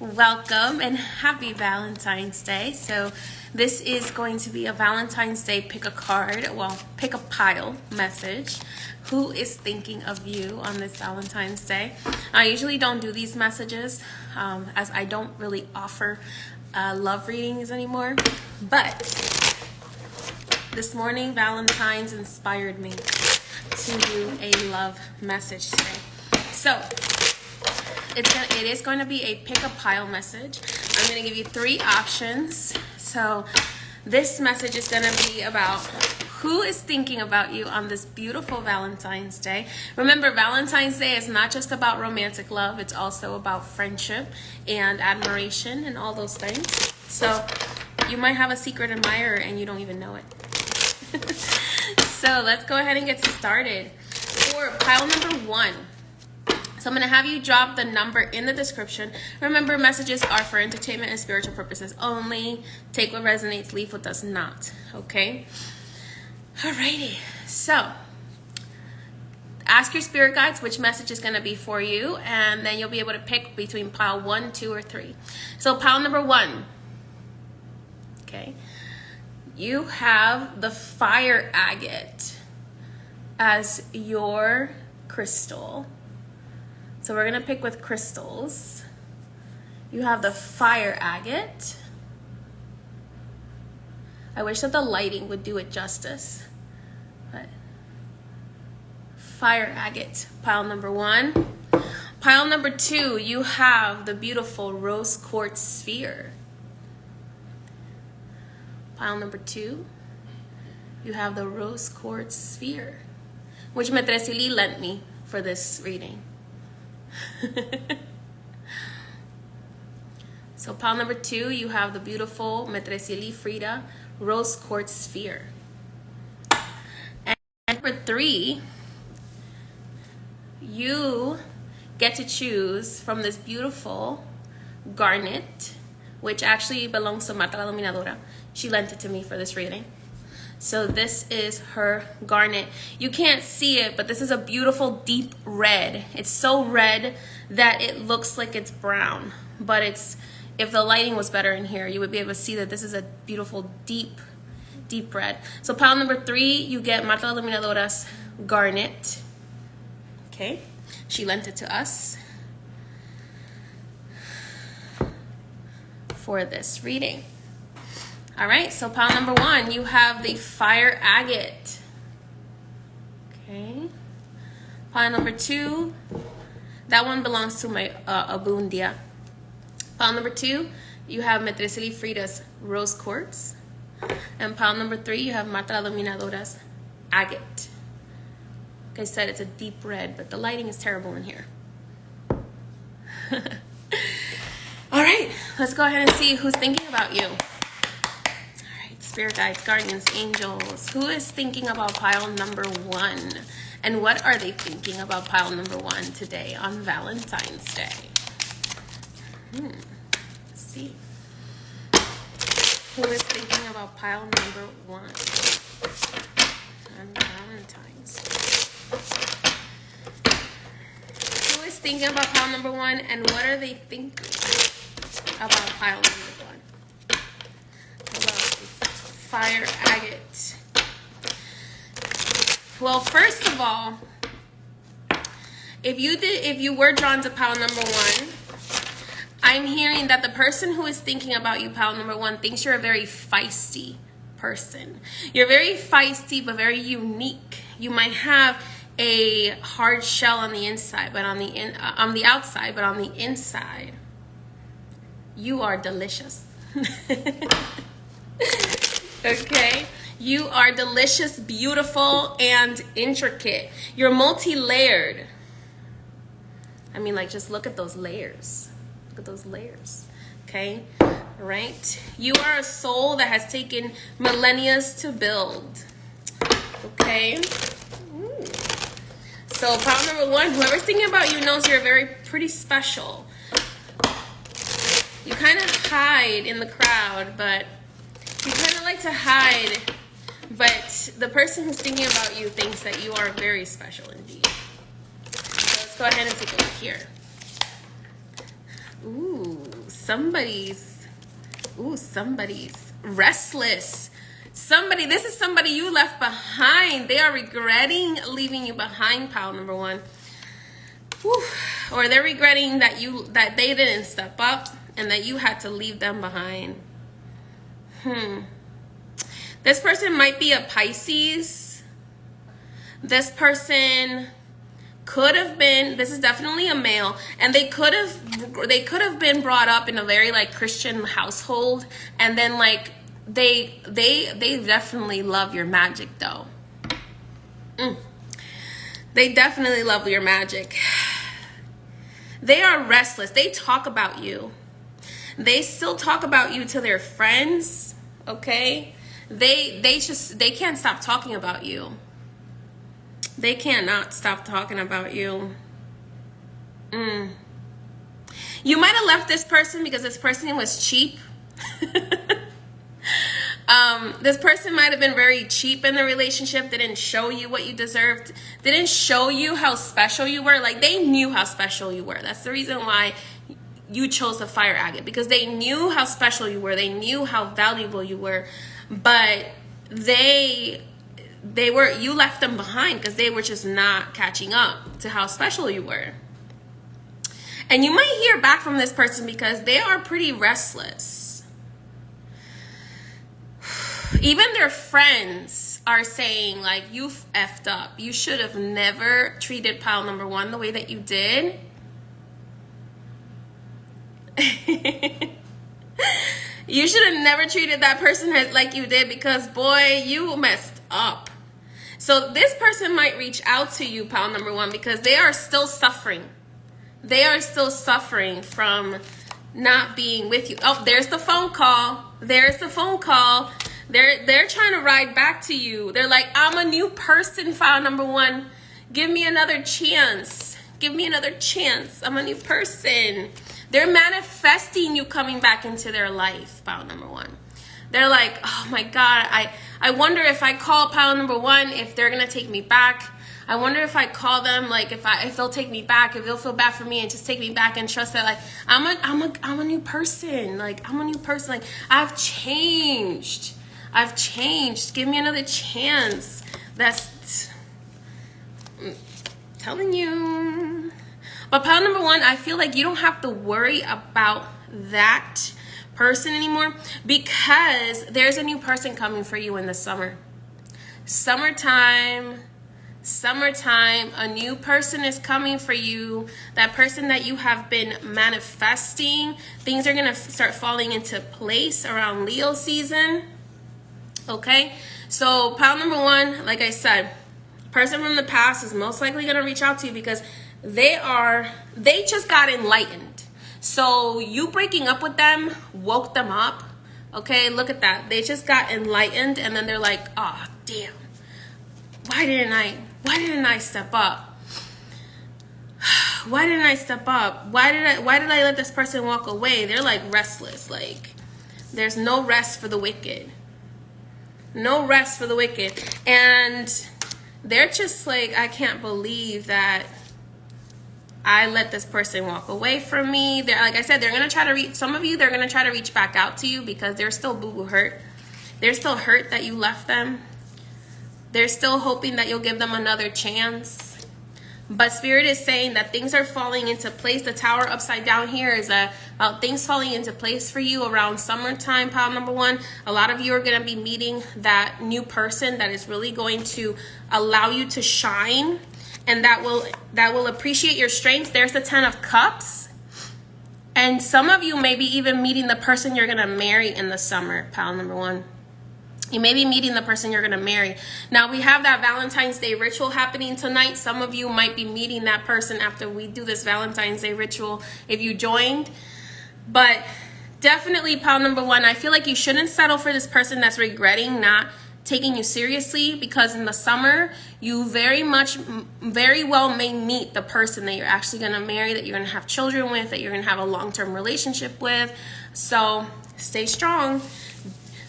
Welcome and happy Valentine's Day. So this is going to be a Valentine's Day pick a card, well, pick a pile message. Who is thinking of you on this Valentine's Day? I usually don't do these messages as I don't really offer love readings anymore. But this morning, Valentine's inspired me to do a love message today. So it is going to be a pick a pile message. I'm going to give you 3 options. So this message is going to be about who is thinking about you on this beautiful Valentine's Day. Remember, Valentine's Day is not just about romantic love. It's also about friendship and admiration and all those things. So you might have a secret admirer and you don't even know it. So let's go ahead and get started. For pile number 1, so I'm going to have you drop the number in the description. Remember, messages are for entertainment and spiritual purposes only. Take what resonates, leave what does not. Okay? Alrighty. So, ask your spirit guides which message is going to be for you, and then you'll be able to pick between pile 1, 2, or 3. So, pile number 1. Okay. You have the fire agate as your crystal. So we're going to pick with crystals. You have the fire agate. I wish that the lighting would do it justice. But fire agate, pile number 1. Pile number 2, you have the beautiful rose quartz sphere. Pile number 2, you have the rose quartz sphere, which Metresili lent me for this reading. So pile number 2, you have the beautiful Metresili Frida rose quartz sphere. And number 3, you get to choose from this beautiful garnet, which actually belongs to Marta la Dominadora. She lent it to me for this reading. So this is her garnet. You can't see it, but this is a beautiful deep red. It's so red that it looks like it's brown. But it's, if the lighting was better in here, you would be able to see that this is a beautiful deep red. So pile number 3, you get Marta la Dominadora's garnet. Okay, she lent it to us for this reading. All right, so pile number 1, you have the fire agate. Okay. Pile number 2, that one belongs to my Abundia. Pile number 2, you have Metresili Frida's rose quartz. And pile number 3, you have Marta la Dominadora's agate. Like I said, it's a deep red, but the lighting is terrible in here. All right, let's go ahead and see who's thinking about you. Spirit guides, guardians, angels. Who is thinking about pile number 1? And what are they thinking about pile number 1 today on Valentine's Day? Let's see. Who is thinking about pile number 1 on Valentine's Day? Who is thinking about pile number 1 and what are they thinking about pile number 1? Fire agate. Well, first of all, if you were drawn to pile number 1, I'm hearing that the person who is thinking about you, pile number 1, thinks you're a very feisty person. You're very feisty but very unique. You might have a hard shell on the inside, but on the outside, but on the inside, you are delicious. Okay, you are delicious, beautiful, and intricate. You're multi-layered. I mean, like, just look at those layers. Look at those layers. Okay, right? You are a soul that has taken millennia to build. Okay. Ooh. So, pile number 1, whoever's thinking about you knows you're very pretty special. You kind of hide in the crowd, but you kind of like to hide, but the person who's thinking about you thinks that you are very special indeed. So let's go ahead and take a look here. Ooh. somebody's restless. This is somebody you left behind. They are regretting leaving you behind, pile number one. Whew. Or they're regretting that they didn't step up and that you had to leave them behind. This person might be a Pisces. This person could have been, this is definitely a male, and they could have been brought up in a very like Christian household, and then like they definitely love your magic though. They definitely love your magic. They are restless. They talk about you. They still talk about you to their friends, okay? They can't stop talking about you. They cannot stop talking about you. You might have left this person because this person was cheap. This person might have been very cheap in the relationship. They didn't show you what you deserved. They didn't show you how special you were. Like, they knew how special you were. That's the reason why you chose the fire agate, because they knew how special you were. They knew how valuable you were. But you left them behind because they were just not catching up to how special you were. And you might hear back from this person because they are pretty restless. Even their friends are saying, like, you effed up. You should have never treated pile number one the way that you did. You should have never treated that person like you did, because, boy, you messed up. So this person might reach out to you, pile number one, because they are still suffering. They are still suffering from not being with you. Oh, there's the phone call. There's the phone call. They're trying to ride back to you. They're like, I'm a new person, pile number one. Give me another chance. Give me another chance. I'm a new person. They're manifesting you coming back into their life, pile number one. They're like, oh my God, I wonder if I call pile number one, if they're going to take me back. I wonder if I call them, like, if they'll take me back, if they'll feel bad for me and just take me back and trust that, like, I'm a new person. Like, I'm a new person. Like, I've changed. Give me another chance. That's, I'm telling you. But pile number one, I feel like you don't have to worry about that person anymore, because there's a new person coming for you in the summer. Summertime, a new person is coming for you. That person that you have been manifesting, things are going to start falling into place around Leo season. Okay, so pile number one, like I said, person from the past is most likely going to reach out to you because they just got enlightened. So you breaking up with them woke them up. Okay, look at that. They just got enlightened, and then they're like, oh, damn. Why didn't I step up? Why didn't I step up? Why did I let this person walk away? They're like restless. Like, there's no rest for the wicked. No rest for the wicked. And they're just like, I can't believe that I let this person walk away from me. They're, like I said, they're going to try to reach, some of you, they're going to try to reach back out to you because they're still boo-boo hurt. They're still hurt that you left them. They're still hoping that you'll give them another chance. But Spirit is saying that things are falling into place. The tower upside down here is about things falling into place for you around summertime, pile number one. A lot of you are going to be meeting that new person that is really going to allow you to shine, and that will appreciate your strengths. There's the 10 of Cups. And some of you may be even meeting the person you're going to marry in the summer, pile number one. You may be meeting the person you're going to marry. Now, we have that Valentine's Day ritual happening tonight. Some of you might be meeting that person after we do this Valentine's Day ritual if you joined. But definitely, pile number one, I feel like you shouldn't settle for this person that's regretting not taking you seriously, because in the summer, you very well may meet the person that you're actually going to marry, that you're going to have children with, that you're going to have a long-term relationship with. So stay strong.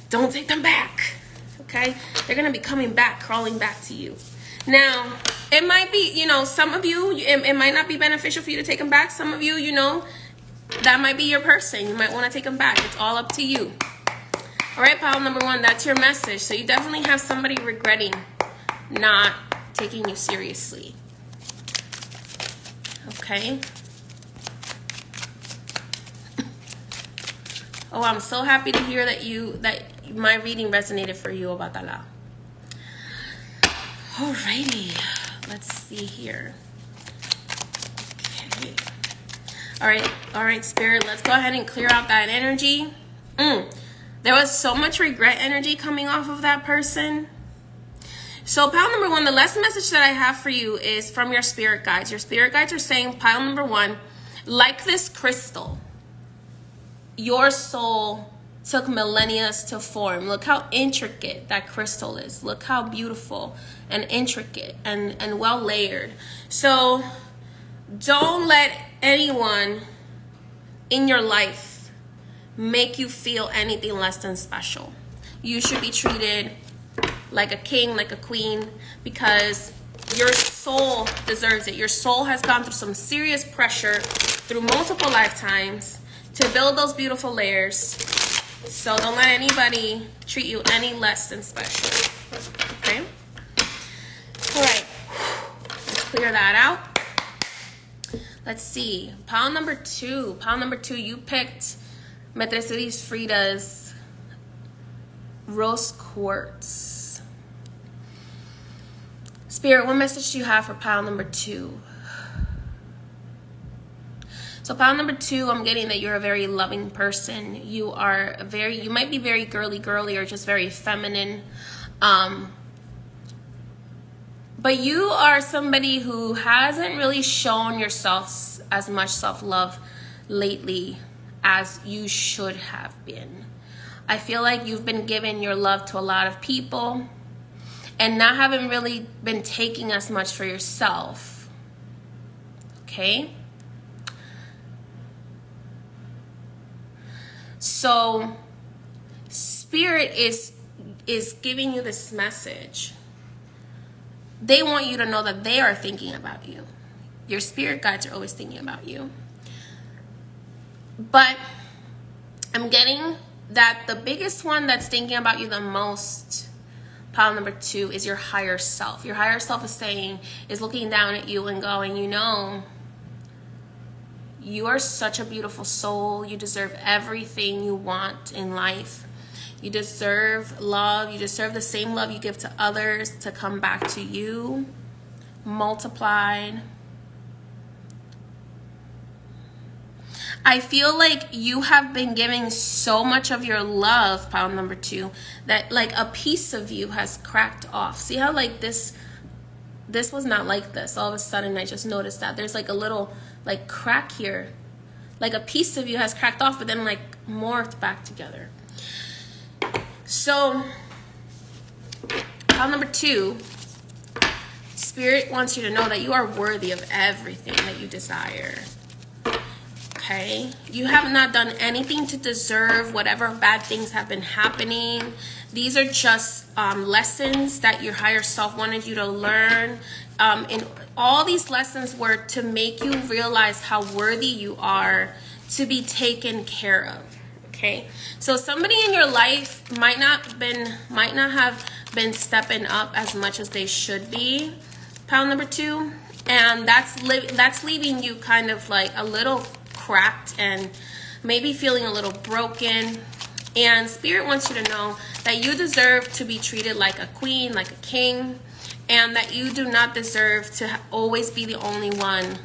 Don't take them back, okay? They're going to be coming back, crawling back to you. Now, it might be, some of you, it might not be beneficial for you to take them back. Some of you, that might be your person. You might want to take them back. It's all up to you. All right, pile number one, that's your message. So you definitely have somebody regretting not taking you seriously. Okay. Oh, I'm so happy to hear that my reading resonated for you, Obatala. Alrighty, let's see here. Okay. All right, Spirit, let's go ahead and clear out that energy. There was so much regret energy coming off of that person. So pile number one, the last message that I have for you is from your spirit guides. Your spirit guides are saying, pile number one, like this crystal, your soul took millennia to form. Look how intricate that crystal is. Look how beautiful and intricate and well layered. So don't let anyone in your life make you feel anything less than special. You should be treated like a king, like a queen, because your soul deserves it. Your soul has gone through some serious pressure through multiple lifetimes to build those beautiful layers. So don't let anybody treat you any less than special. Okay? All right. Let's clear that out. Let's see. Pile number two. Pile number two, you picked Mercedes Frida's Rose Quartz. Spirit, what message do you have for pile number two? So pile number two, I'm getting that you're a very loving person. You might be very girly or just very feminine. But you are somebody who hasn't really shown yourself as much self-love lately as you should have been. I feel like you've been giving your love to a lot of people and not having really been taking as much for yourself. Okay? So Spirit is giving you this message. They want you to know that they are thinking about you. Your spirit guides are always thinking about you. But I'm getting that the biggest one that's thinking about you the most, pile number two, is your higher self. Your higher self is looking down at you and going, you know, you are such a beautiful soul. You deserve everything you want in life. You deserve love. You deserve the same love you give to others to come back to you, multiplied. I feel like you have been giving so much of your love, pile number two, that like a piece of you has cracked off. See how like this was not like this. All of a sudden I just noticed that there's like a little like crack here. Like a piece of you has cracked off, but then like morphed back together. So pile number two, Spirit wants you to know that you are worthy of everything that you desire. Okay? You have not done anything to deserve whatever bad things have been happening. These are just lessons that your higher self wanted you to learn. And all these lessons were to make you realize how worthy you are to be taken care of. Okay? So somebody in your life might not have been stepping up as much as they should be, pile number two, and that's leaving you kind of like a little cracked and maybe feeling a little broken. And Spirit wants you to know that you deserve to be treated like a queen, like a king, and that you do not deserve to always be the only one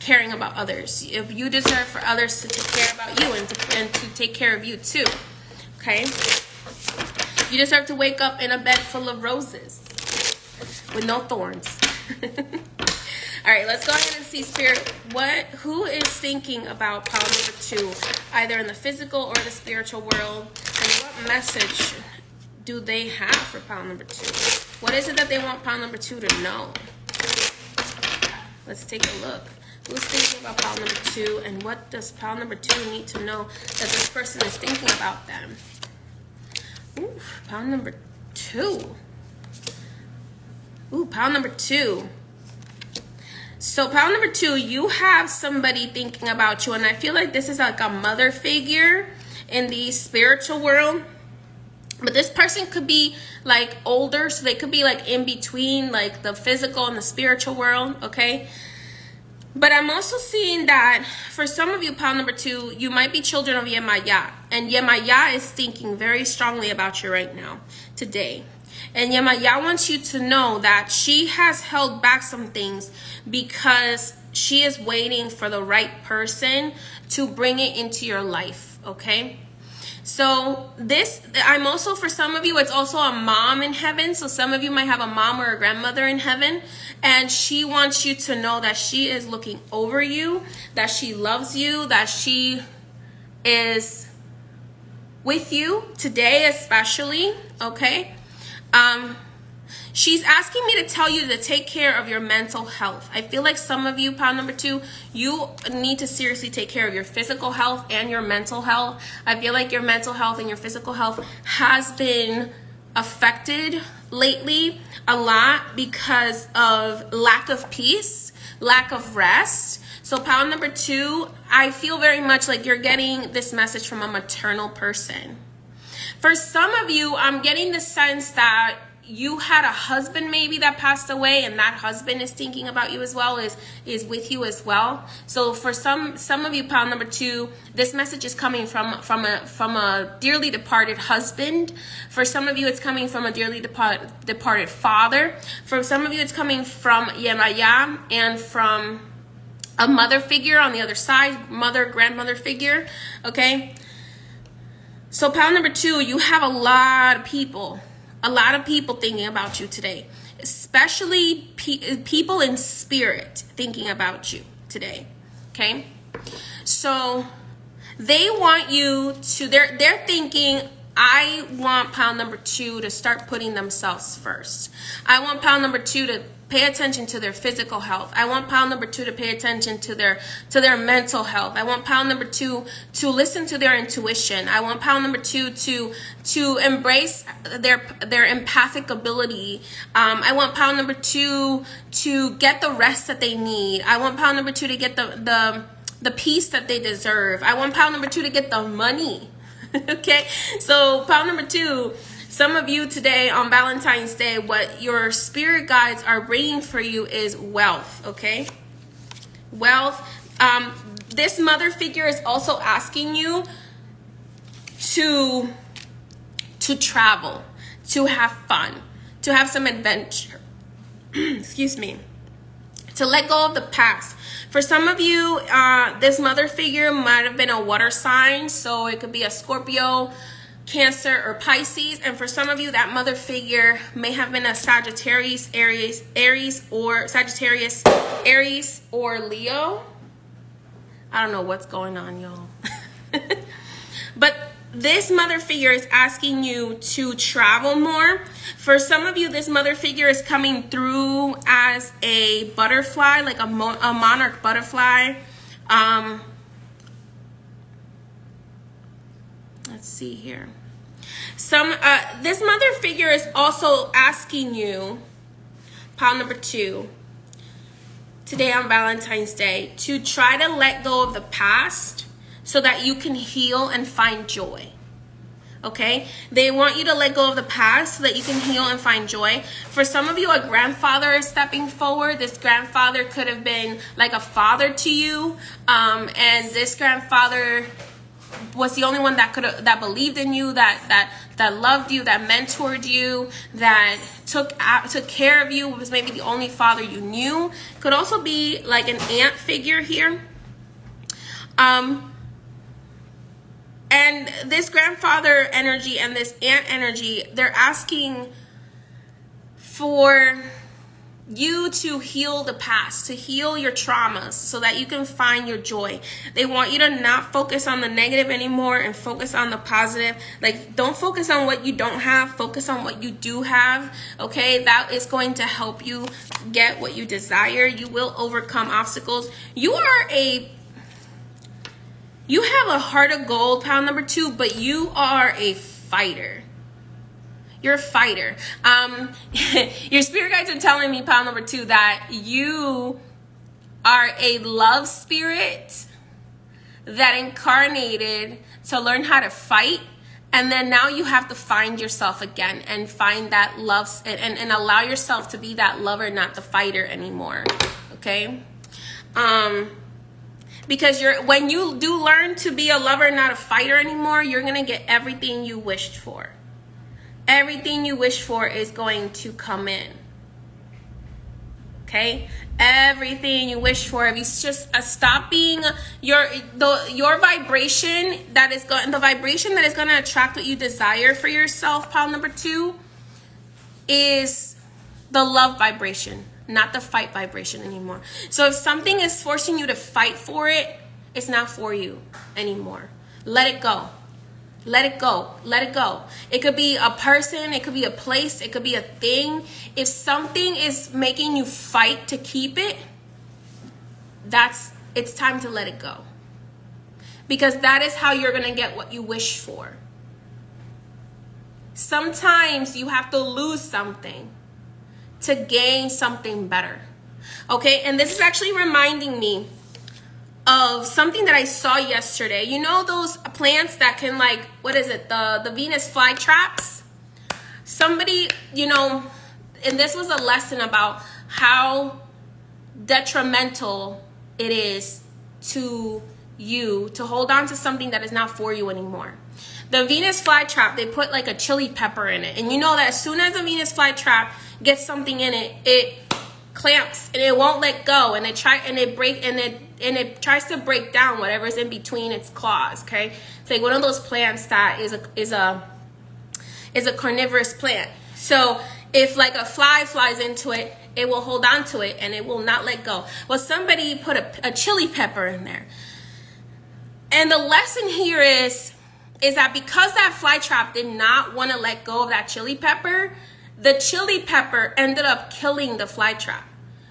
caring about others. If you deserve for others to take care about you and to take care of you too. Okay? You deserve to wake up in a bed full of roses with no thorns. All right, let's go ahead and see, Spirit, who is thinking about pile number two, either in the physical or the spiritual world, and what message do they have for pile number two? What is it that they want pile number two to know? Let's take a look. Who's thinking about pile number two, and what does pile number two need to know that this person is thinking about them? Ooh, pile number two. Ooh, pile number two. So pile number 2, you have somebody thinking about you, and I feel like this is like a mother figure in the spiritual world. But this person could be like older, so they could be like in between like the physical and the spiritual world, okay? But I'm also seeing that for some of you, pile number 2, you might be children of Yemaya. And Yemaya is thinking very strongly about you right now, today. And Yemaya wants you to know that she has held back some things because she is waiting for the right person to bring it into your life, okay? So this, I'm also, for some of you, it's also a mom in heaven. So some of you might have a mom or a grandmother in heaven. And she wants you to know that she is looking over you, that she loves you, that she is with you today especially, okay? She's asking me to tell you to take care of your mental health. I feel like some of you, pile number 2, you need to seriously take care of your physical health and your mental health. I feel like your mental health and your physical health has been affected lately a lot because of lack of peace, lack of rest. So pile number 2, I feel very much like you're getting this message from a maternal person. For some of you, I'm getting the sense that you had a husband maybe that passed away, and that husband is thinking about you as well, is with you as well. So for some of you, pile number 2, this message is coming from a dearly departed husband. For some of you, it's coming from a dearly departed father. For some of you, it's coming from Yemaya and from a mother figure on the other side, mother, grandmother figure, okay? So pile number 2, you have a lot of people thinking about you today, especially people in spirit thinking about you today, okay? So they want you to, they're thinking, I want pile number 2 to start putting themselves first. I want pile number 2 to pay attention to their physical health. I want pile number 2 to pay attention to their mental health. I want pile number 2 to listen to their intuition. I want pile number 2 to embrace their empathic ability. I want pile number 2 to get the rest that they need. I want pile number 2 to get the peace that they deserve. I want pile number 2 to get the money. Okay, so pile number 2, some of you today on Valentine's Day, what your spirit guides are bringing for you is wealth, okay? Wealth. This mother figure is also asking you to travel, to have fun, to have some adventure. Excuse me. To let go of the past. For some of you, this mother figure might have been a water sign, so it could be a Scorpio, Cancer, or Pisces. And for some of you, that mother figure may have been a Sagittarius, Aries, or Sagittarius, Aries, or Leo. I don't know what's going on, y'all. But this mother figure is asking you to travel more. For some of you, this mother figure is coming through as a butterfly, like a monarch butterfly. Let's see here. This mother figure is also asking you, pile number 2, today on Valentine's Day, to try to let go of the past so that you can heal and find joy. Okay? They want you to let go of the past so that you can heal and find joy. For some of you, a grandfather is stepping forward. This grandfather could have been like a father to you. And this grandfather was the only one that believed in you, that loved you, that mentored you, that took care of you, was maybe the only father you knew. Could also be like an aunt figure here. And this grandfather energy and this aunt energy, they're asking for you to heal the past, to heal your traumas so that you can find your joy. They want you to not focus on the negative anymore and focus on the positive. Like, don't focus on what you don't have, focus on what you do have, okay? That is going to help you get what you desire. You will overcome obstacles. You have a heart of gold, pile number 2, but you are a fighter. You're a fighter. Your spirit guides are telling me, pile number 2, that you are a love spirit that incarnated to learn how to fight. And then now you have to find yourself again and find that love and allow yourself to be that lover, not the fighter anymore. Okay? Because when you do learn to be a lover, not a fighter anymore, you're going to get everything you wished for. Everything you wish for is going to come in. Okay? Everything you wish for. If you just stop being your vibration that is going, the vibration that is going to attract what you desire for yourself, pile number 2, is the love vibration, not the fight vibration anymore. So if something is forcing you to fight for it, it's not for you anymore. Let it go. Let it go. Let it go. It could be a person. It could be a place. It could be a thing. If something is making you fight to keep it, it's time to let it go. Because that is how you're going to get what you wish for. Sometimes you have to lose something to gain something better. Okay? And this is actually reminding me of something that I saw yesterday. You know those plants that can, like, what is it? The Venus flytraps? Somebody, you know, and this was a lesson about how detrimental it is to you to hold on to something that is not for you anymore. The Venus flytrap, they put like a chili pepper in it. And you know that as soon as a Venus flytrap gets something in it, it clamps and it won't let go, and it tries to break down whatever's in between its claws. Okay, it's like one of those plants that is a carnivorous plant. So if like a fly flies into it, it will hold on to it and it will not let go. Well, somebody put a chili pepper in there, and the lesson here is that because that fly trap did not want to let go of that chili pepper, the chili pepper ended up killing the fly trap,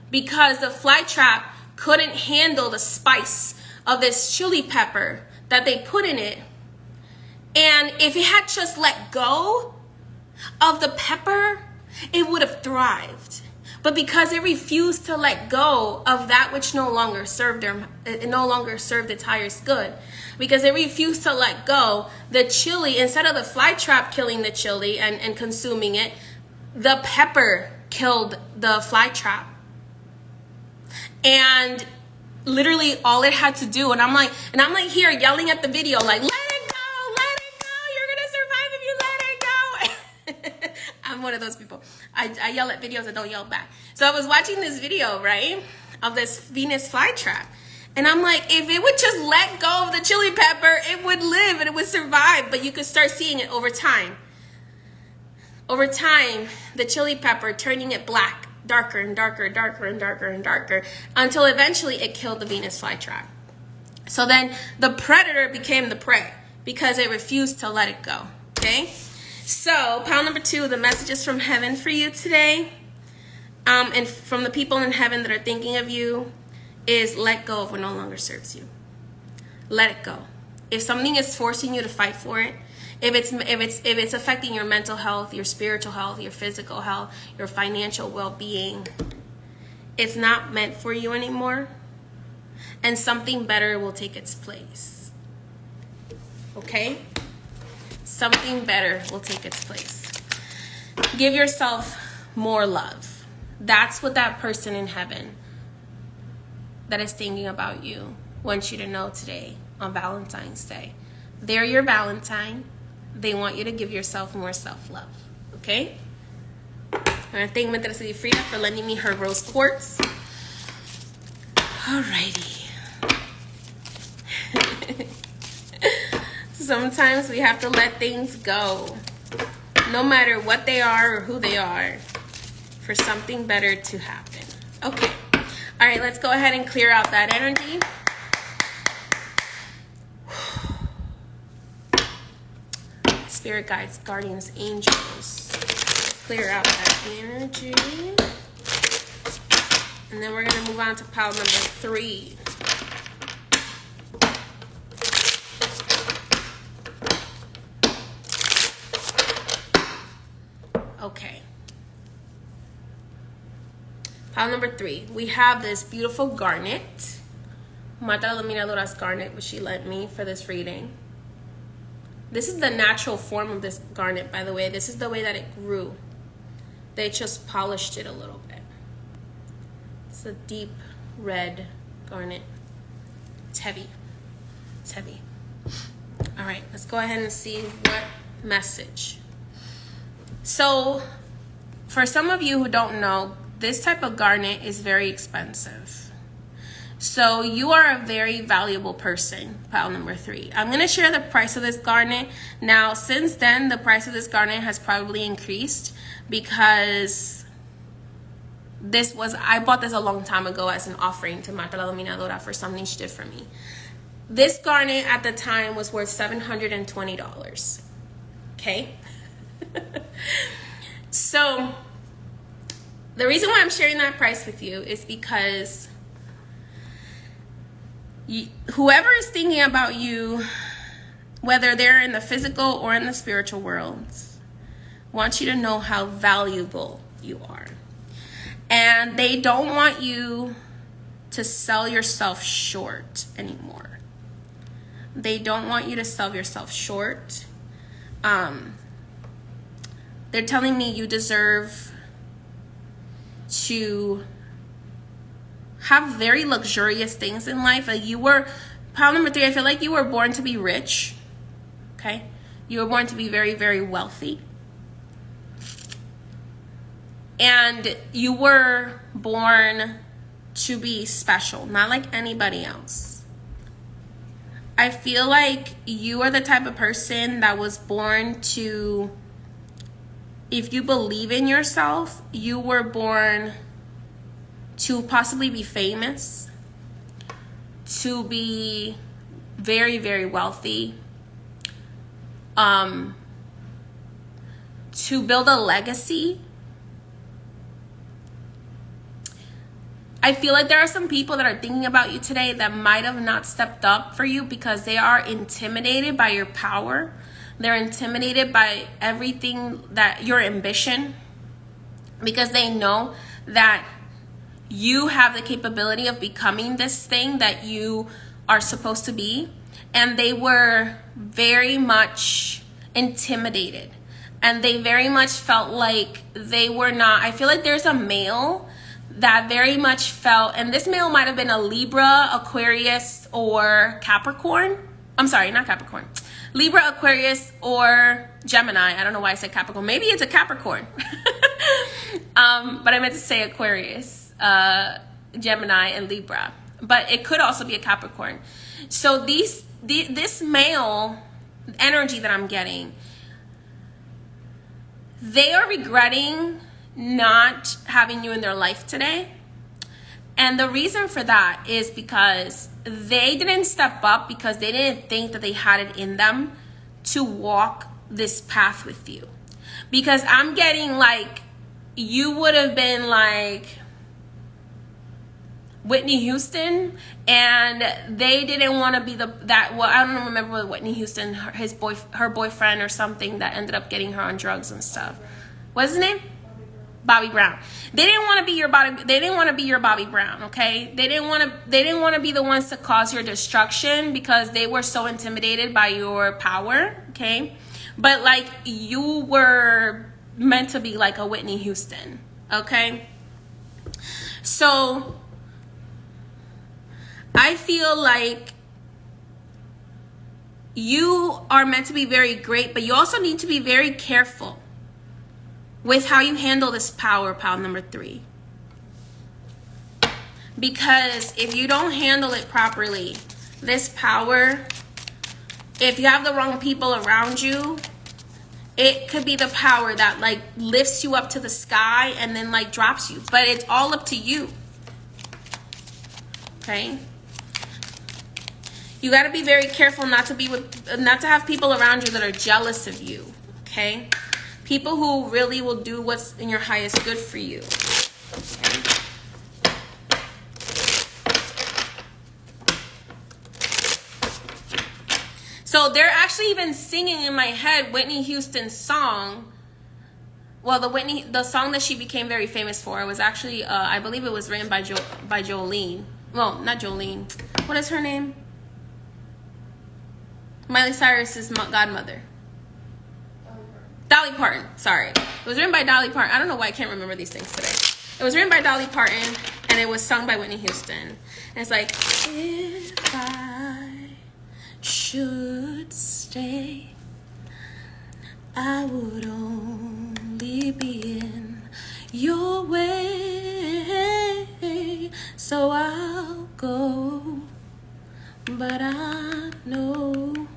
because the fly trap couldn't handle the spice of this chili pepper that they put in it. And if it had just let go of the pepper, it would have thrived. But because it refused to let go of that which no longer served its highest good, because it refused to let go, the chili, instead of the fly trap killing the chili and consuming it, the pepper killed the fly trap. And literally all it had to do, and I'm like here yelling at the video, like, let it go, you're gonna survive if you let it go. I'm one of those people. I yell at videos and don't yell back. So I was watching this video, right, of this Venus flytrap, and I'm like, if it would just let go of the chili pepper, it would live and it would survive. But you could start seeing it over time. Over time, the chili pepper turning it black, darker and darker, darker and darker and darker, until eventually it killed the Venus flytrap. So then the predator became the prey because it refused to let it go. Okay? So, pile number 2, the messages from heaven for you today, and from the people in heaven that are thinking of you, is let go of what no longer serves you. Let it go. If something is forcing you to fight for it, if it's affecting your mental health, your spiritual health, your physical health, your financial well-being, it's not meant for you anymore, and something better will take its place. Okay? Something better will take its place. Give yourself more love. That's what that person in heaven that is thinking about you wants you to know today on Valentine's Day. They're your Valentine. They want you to give yourself more self-love. Okay? I want to thank Madre Frida for lending me her rose quartz. Alrighty. Sometimes we have to let things go, no matter what they are or who they are, for something better to happen. Okay. All right, let's go ahead and clear out that energy. Spirit guides, guardians, angels. Clear out that energy. And then we're going to move on to pile number 3. Okay. Pile number 3, we have this beautiful garnet. Mata la Miradora's garnet, which she lent me for this reading. This is the natural form of this garnet, by the way. This is the way that it grew. They just polished it a little bit. It's a deep red garnet. It's heavy. It's heavy. All right, let's go ahead and see what message. So, for some of you who don't know, this type of garnet is very expensive. So you are a very valuable person, pile number 3. I'm going to share the price of this garnet. Now, since then, the price of this garnet has probably increased because I bought this a long time ago as an offering to Marta la Dominadora for something she did for me. This garnet at the time was worth $720. Okay? So, the reason why I'm sharing that price with you is because whoever is thinking about you, whether they're in the physical or in the spiritual worlds, wants you to know how valuable you are. And they don't want you to sell yourself short anymore. They don't want you to sell yourself short. They're telling me you deserve to have very luxurious things in life. Like pile number 3, I feel like you were born to be rich. Okay? You were born to be very, very wealthy. And you were born to be special, not like anybody else. I feel like you are the type of person that was born to, if you believe in yourself, you were born to possibly be famous, to be very, very wealthy, to build a legacy. I feel like there are some people that are thinking about you today that might have not stepped up for you because they are intimidated by your power. They're intimidated by everything, that your ambition, because they know that you have the capability of becoming this thing that you are supposed to be. And they were very much intimidated. And they very much felt like they were not. I feel like there's a male that very much felt, and this male might have been a Libra, Aquarius, or Capricorn. I'm sorry, not Capricorn. Libra, Aquarius, or Gemini. I don't know why I said Capricorn. Maybe it's a Capricorn. But I meant to say Aquarius, Gemini, and Libra. But it could also be a Capricorn. So this male energy that I'm getting, they are regretting not having you in their life today. And the reason for that is because they didn't step up, because they didn't think that they had it in them to walk this path with you. Because I'm getting like, you would have been like Whitney Houston, and they didn't want to be I don't remember what Whitney Houston, her boyfriend or something that ended up getting her on drugs and stuff. What's his name? Bobby Brown. They didn't want to be your Bobby. They didn't want to be your Bobby Brown. Okay. They didn't want to be the ones to cause your destruction because they were so intimidated by your power. Okay. But like, you were meant to be like a Whitney Houston. Okay. So I feel like you are meant to be very great, but you also need to be very careful with how you handle this power, pile number 3. Because if you don't handle it properly, this power, if you have the wrong people around you, it could be the power that like lifts you up to the sky and then like drops you. But it's all up to you. Okay? You got to be very careful not to have people around you that are jealous of you. Okay? People who really will do what's in your highest good for you. Okay? So they're actually even singing in my head Whitney Houston's song well, the song that she became very famous for was actually, I believe it was written by Jolene. Well, not Jolene. What is her name? Miley Cyrus's godmother. Dolly Parton. Sorry. It was written by Dolly Parton. I don't know why I can't remember these things today. It was written by Dolly Parton, and it was sung by Whitney Houston. And it's like, if I should stay, I would only be in your way. So I'll go, but I know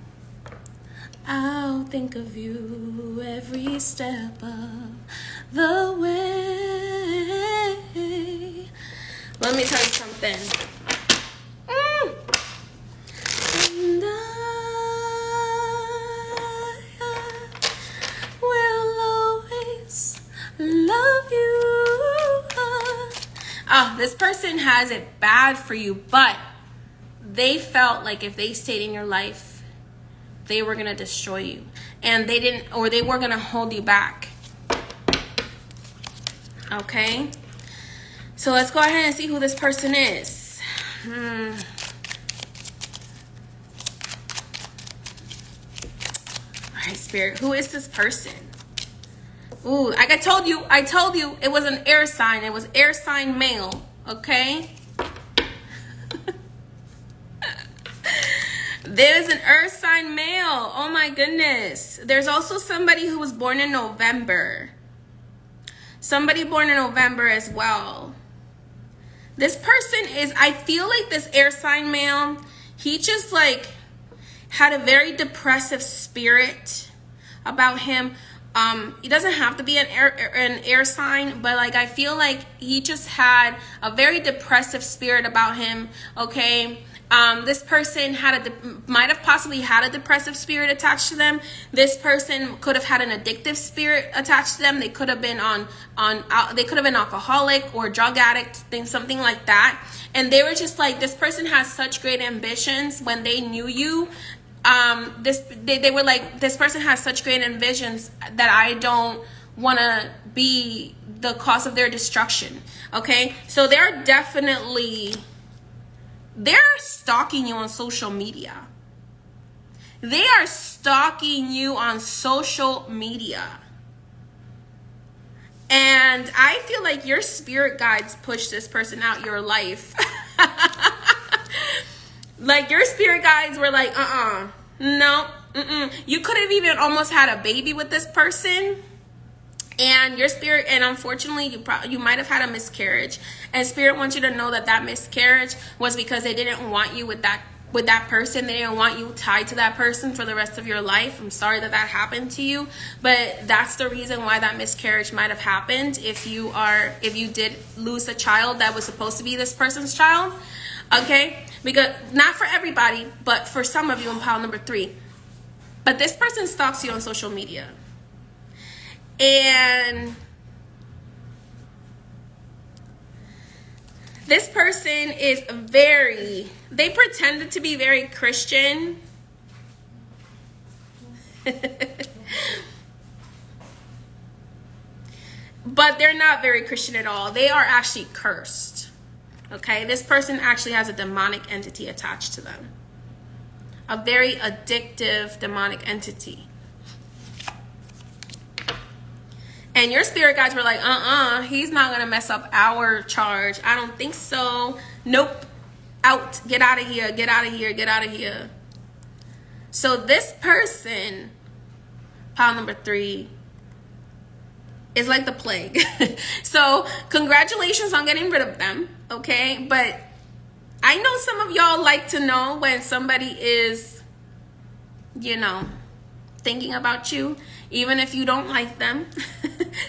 I'll think of you every step of the way. Let me tell you something. And I will always love you. Oh, this person has it bad for you, but they felt like if they stayed in your life, they were going to destroy you. And they didn't, or they were going to hold you back. Okay? So let's go ahead and see who this person is. All right, Spirit. Who is this person? Ooh, like I told you it was an air sign. It was air sign male. Okay? There's an earth sign male. Oh my goodness. There's also somebody who was born in November. Somebody born in November as well. This person is, I feel like this air sign male, he just like had a very depressive spirit about him. He doesn't have to be an air sign, but like I feel like he just had a very depressive spirit about him. Okay. This person might have possibly had a depressive spirit attached to them. This person could have had an addictive spirit attached to them. They could have been they could have been alcoholic or drug addict, something like that. And they were just like, this person has such great ambitions when they knew you. They were like, this person has such great ambitions that I don't want to be the cause of their destruction. Okay, so they're stalking you on social media. They are stalking you on social media. And I feel like your spirit guides push this person out your life. Like your spirit guides were like, no, you could have even almost had a baby with this person. And your spirit, and unfortunately, you might have had a miscarriage. And spirit wants you to know that that miscarriage was because they didn't want you with that person. They didn't want you tied to that person for the rest of your life. I'm sorry that happened to you, but that's the reason why that miscarriage might have happened. If you did lose a child that was supposed to be this person's child, okay? Because not for everybody, but for some of you in pile number 3. But this person stalks you on social media. And this person is they pretended to be very Christian. But they're not very Christian at all. They are actually cursed. Okay? This person actually has a demonic entity attached to them. A very addictive demonic entity. And your spirit guides were like, he's not going to mess up our charge. I don't think so. Nope. Out. Get out of here. Get out of here. Get out of here. So this person, pile number 3, is like the plague. So congratulations on getting rid of them. Okay. But I know some of y'all like to know when somebody is, thinking about you, even if you don't like them.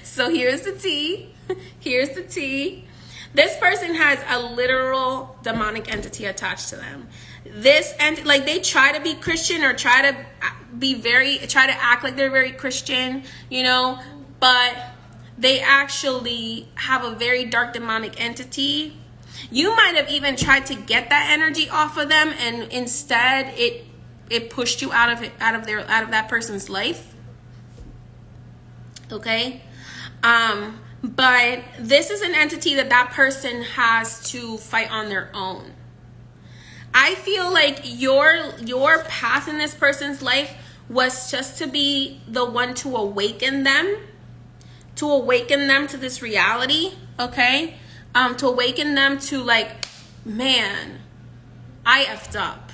So here's the tea. Here's the tea. This person has a literal demonic entity attached to them. They try to be Christian or try to act like they're very Christian, but they actually have a very dark demonic entity. You might have even tried to get that energy off of them, and instead it pushed you out of that person's life. Okay. But this is an entity that person has to fight on their own. I feel like your path in this person's life was just to be the one to awaken them to this reality, okay? To awaken them to like, man, I effed up.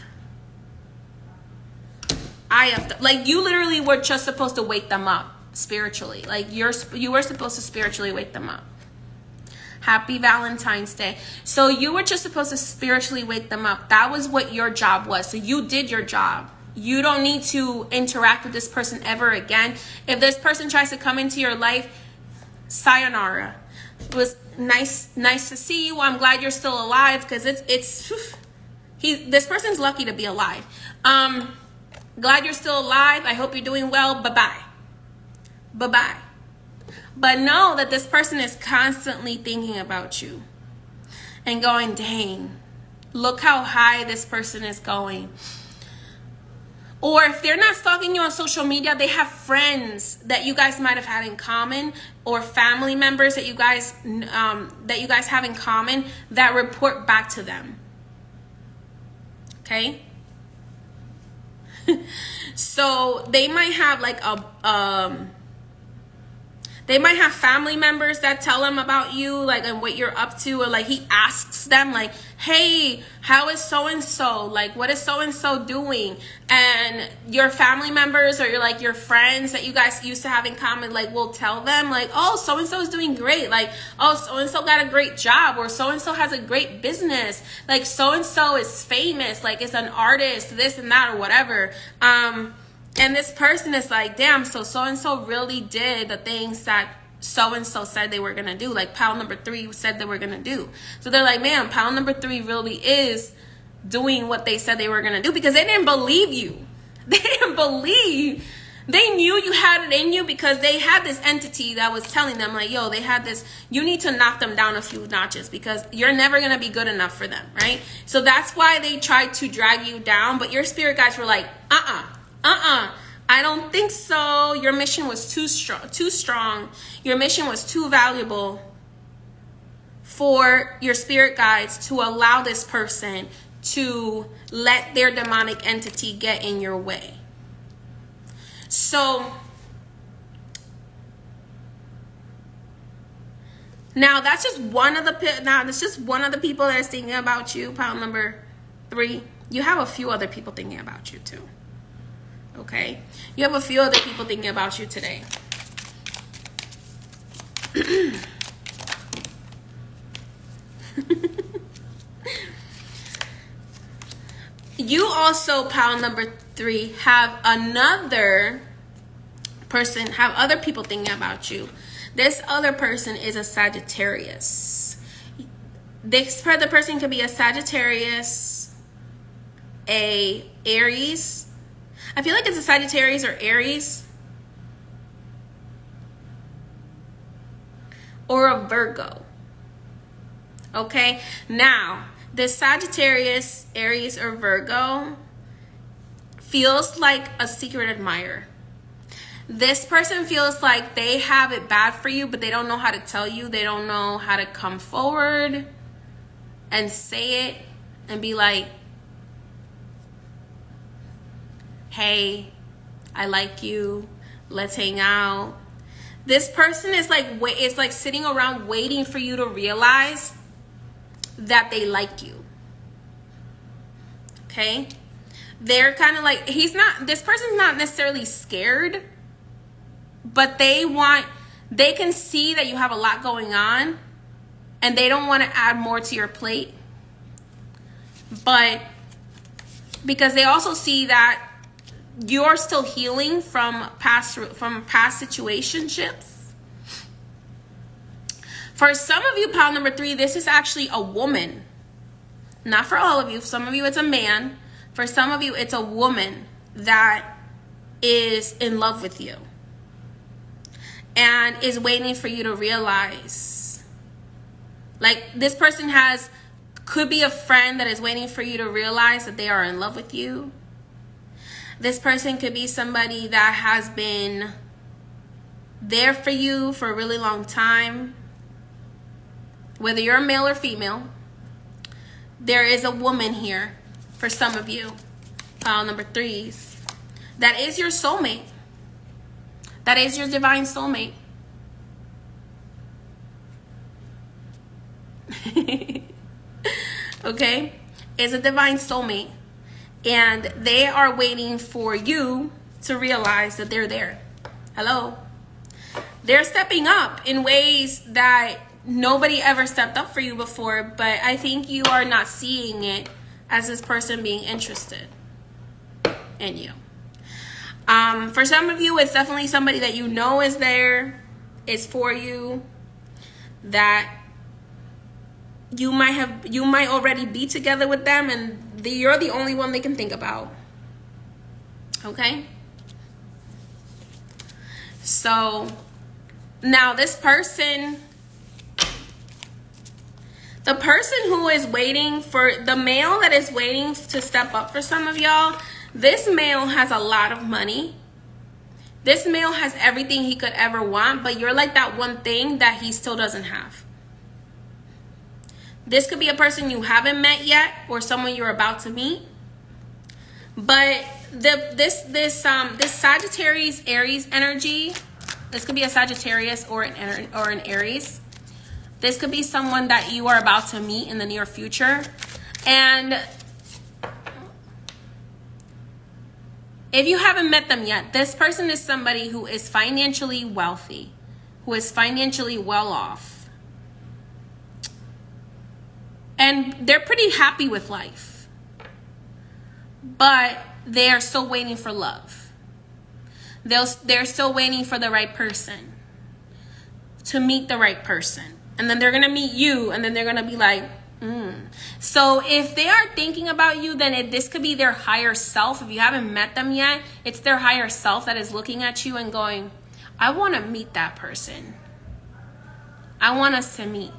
Like, you literally were just supposed to wake them up spiritually. Like, you were supposed to spiritually wake them up. Happy Valentine's Day. So you were just supposed to spiritually wake them up. That was what your job was. So you did your job. You don't need to interact with this person ever again. If this person tries to come into your life, sayonara. It was nice to see you. I'm glad you're still alive, because this person's lucky to be alive. Glad you're still alive. I hope you're doing well. Bye-bye. Bye-bye. But know that this person is constantly thinking about you and going, dang, look how high this person is going. Or if they're not stalking you on social media, they have friends that you guys might have had in common, or family members that you guys have in common that report back to them. Okay? So they might have like they might have family members that tell them about you, like, and what you're up to, or like he asks them like, hey, how is so-and-so? Like, what is so-and-so doing? And your family members or your friends that you guys used to have in common, like, will tell them like, oh, so-and-so is doing great. Like, oh, so-and-so got a great job, or so-and-so has a great business. Like, so-and-so is famous, like, is an artist, this and that, or whatever. And this person is like, damn, so-and-so really did the things that so-and-so said they were going to do. Like, pal number 3 said they were going to do. So they're like, man, pal number 3 really is doing what they said they were going to do, because they didn't believe you. They didn't believe. They knew you had it in you, because they had this entity that was telling them like, yo, they had this, you need to knock them down a few notches, because you're never going to be good enough for them, right? So that's why they tried to drag you down. But your spirit guides were like, I don't think so. Your mission was too strong. Your mission was too valuable for your spirit guides to allow this person to let their demonic entity get in your way. So now that's just one of the people that is thinking about you, pile number 3. You have a few other people thinking about you too. Okay, you have a few other people thinking about you today. You also, pile number 3, have other people thinking about you. This other person is a Sagittarius. This other person could be a Sagittarius, a Aries. I feel like it's a Sagittarius or Aries, or a Virgo. Okay, now this Sagittarius, Aries, or Virgo feels like a secret admirer. This person feels like they have it bad for you, but they don't know how to tell you. They don't know how to come forward and say it and be like, hey, I like you, let's hang out. This person is like sitting around waiting for you to realize that they like you. Okay? They're kind of like, this person's not necessarily scared, but they can see that you have a lot going on, and they don't want to add more to your plate. But because they also see that you're still healing from past situationships. For some of you, pile number 3, this is actually a woman. Not for all of you. For some of you, it's a man. For some of you, it's a woman that is in love with you and is waiting for you to realize. Like, this person could be a friend that is waiting for you to realize that they are in love with you. This person could be somebody that has been there for you for a really long time. Whether you're a male or female, there is a woman here for some of you, pile number 3s, that is your soulmate. That is your divine soulmate. Okay? It's a divine soulmate. And they are waiting for you to realize that they're there. Hello? They're stepping up in ways that nobody ever stepped up for you before, but I think you are not seeing it as this person being interested in you. For some of you, it's definitely somebody that you know is there, is for you, that you might already be together with them, and you're the only one they can think about. Okay? So now this person, the person who is waiting for, the male that is waiting to step up for some of y'all, this male has a lot of money. This male has everything he could ever want, but you're like that one thing that he still doesn't have. This could be a person you haven't met yet, or someone you're about to meet. But this Sagittarius Aries energy, this could be a Sagittarius or an Aries. This could be someone that you are about to meet in the near future. And if you haven't met them yet, this person is somebody who is financially wealthy, who is financially well off. And they're pretty happy with life. But they are still waiting for love. They're still waiting for the right person, to meet the right person. And then they're going to meet you, and then they're going to be like, So if they are thinking about you, then this could be their higher self. If you haven't met them yet, it's their higher self that is looking at you and going, I want to meet that person. I want us to meet.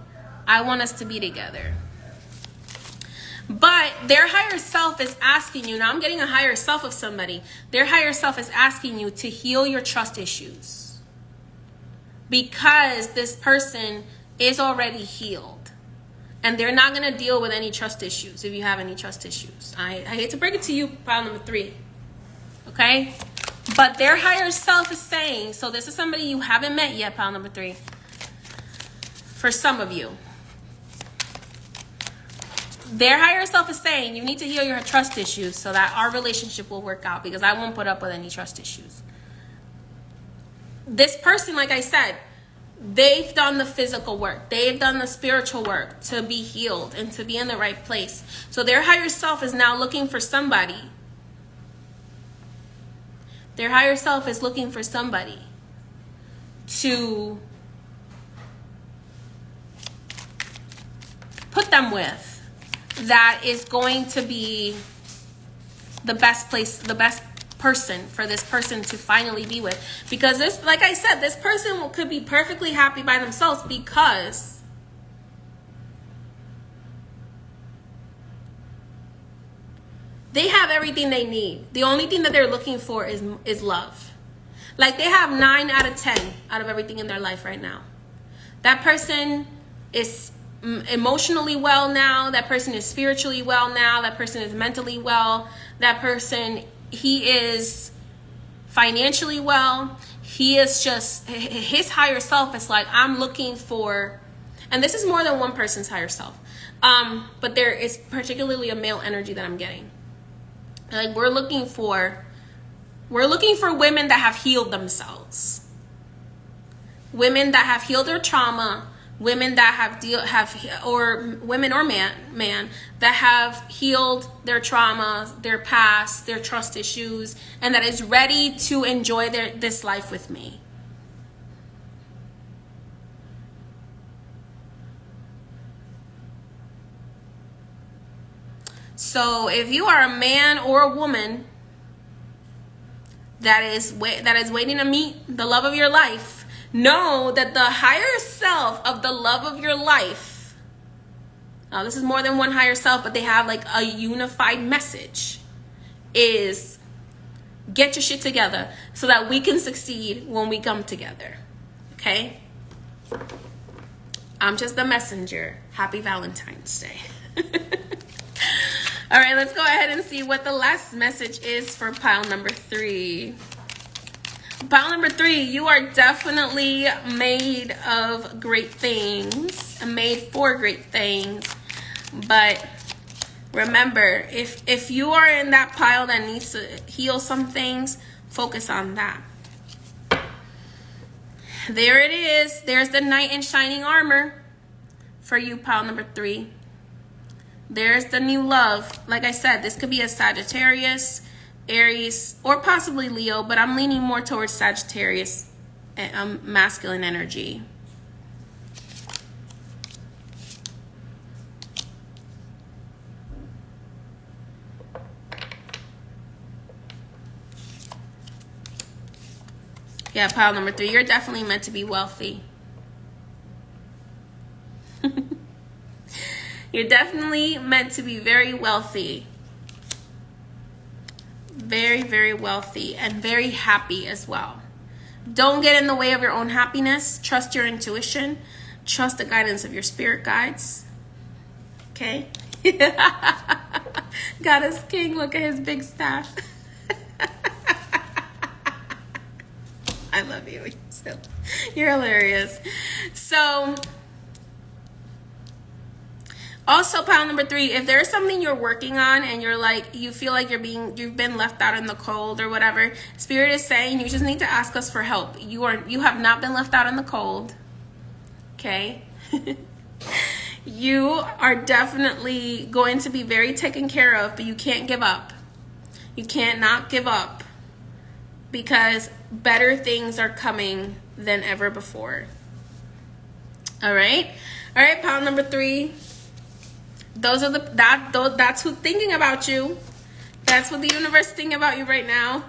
I want us to be together. But their higher self is asking you, now I'm getting a higher self of somebody. Their higher self is asking you to heal your trust issues. Because this person is already healed. And they're not going to deal with any trust issues if you have any trust issues. I hate to break it to you, pile number 3. Okay? But their higher self is saying, so this is somebody you haven't met yet, pile number 3. For some of you. Their higher self is saying, you need to heal your trust issues so that our relationship will work out, because I won't put up with any trust issues. This person, like I said, they've done the physical work. They've done the spiritual work to be healed and to be in the right place. So their higher self is now looking for somebody. Their higher self is looking for somebody to put them with, that is going to be the best place, the best person for this person to finally be with. Because this, like I said, this person could be perfectly happy by themselves because they have everything they need. The only thing that they're looking for is love. Like, they have 9 out of 10 out of everything in their life right now. That person is emotionally well now. That person is spiritually well now. That person is mentally well. That person, he is financially well. He is just, his higher self is like, I'm looking for, and this is more than one person's higher self, but there is particularly a male energy that I'm getting. Like, we're looking for women that have healed themselves, women that have healed their trauma, women that women or man that have healed their traumas, their past, their trust issues, and that is ready to enjoy this life with me. So if you are a man or a woman that is waiting to meet the love of your life, know that the higher self of the love of your life, now this is more than one higher self, but they have like a unified message, is get your shit together so that we can succeed when we come together. Okay? I'm just the messenger. Happy Valentine's Day. All right, let's go ahead and see what the last message is for pile number 3. Pile number 3, you are definitely made of great things, made for great things. But remember, if you are in that pile that needs to heal some things, focus on that. There it is. There's the knight in shining armor for you, pile number 3. There's the new love. Like I said, this could be a Sagittarius, Aries, or possibly Leo, but I'm leaning more towards Sagittarius, masculine energy. Yeah, pile number 3, you're definitely meant to be wealthy. You're definitely meant to be very wealthy. Very, very wealthy and very happy as well. Don't get in the way of your own happiness. Trust your intuition. Trust the guidance of your spirit guides. Okay? Goddess King, look at his big staff. I love you. You're hilarious. So, also pile number 3, if there's something you're working on and you're like, you feel like you've been left out in the cold or whatever, Spirit is saying you just need to ask us for help. You have not been left out in the cold. Okay? You are definitely going to be very taken care of, but you can't give up. You can't not give up, because better things are coming than ever before. All right? All right, pile number 3. That's who's thinking about you. That's what the universe is thinking about you right now.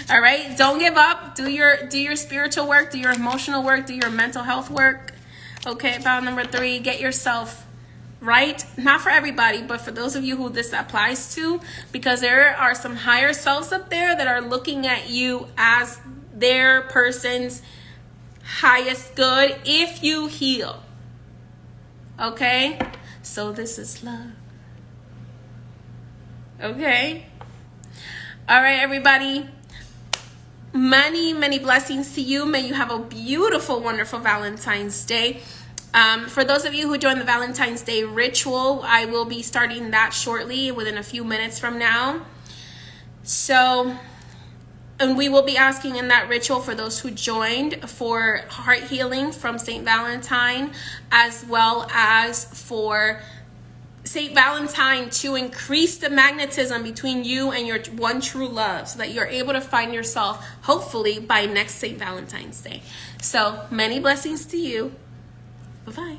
All right, don't give up. Do your spiritual work, do your emotional work, do your mental health work. Okay, pile number 3, get yourself right. Not for everybody, but for those of you who this applies to, because there are some higher selves up there that are looking at you as their person's highest good if you heal. Okay? So this is love. Okay? All right, everybody. Many, many blessings to you. May you have a beautiful, wonderful Valentine's Day. For those of you who joined the Valentine's Day ritual, I will be starting that shortly, within a few minutes from now. So, and we will be asking in that ritual for those who joined for heart healing from St. Valentine, as well as for St. Valentine to increase the magnetism between you and your one true love, so that you're able to find yourself, hopefully, by next St. Valentine's Day. So, many blessings to you. Bye-bye.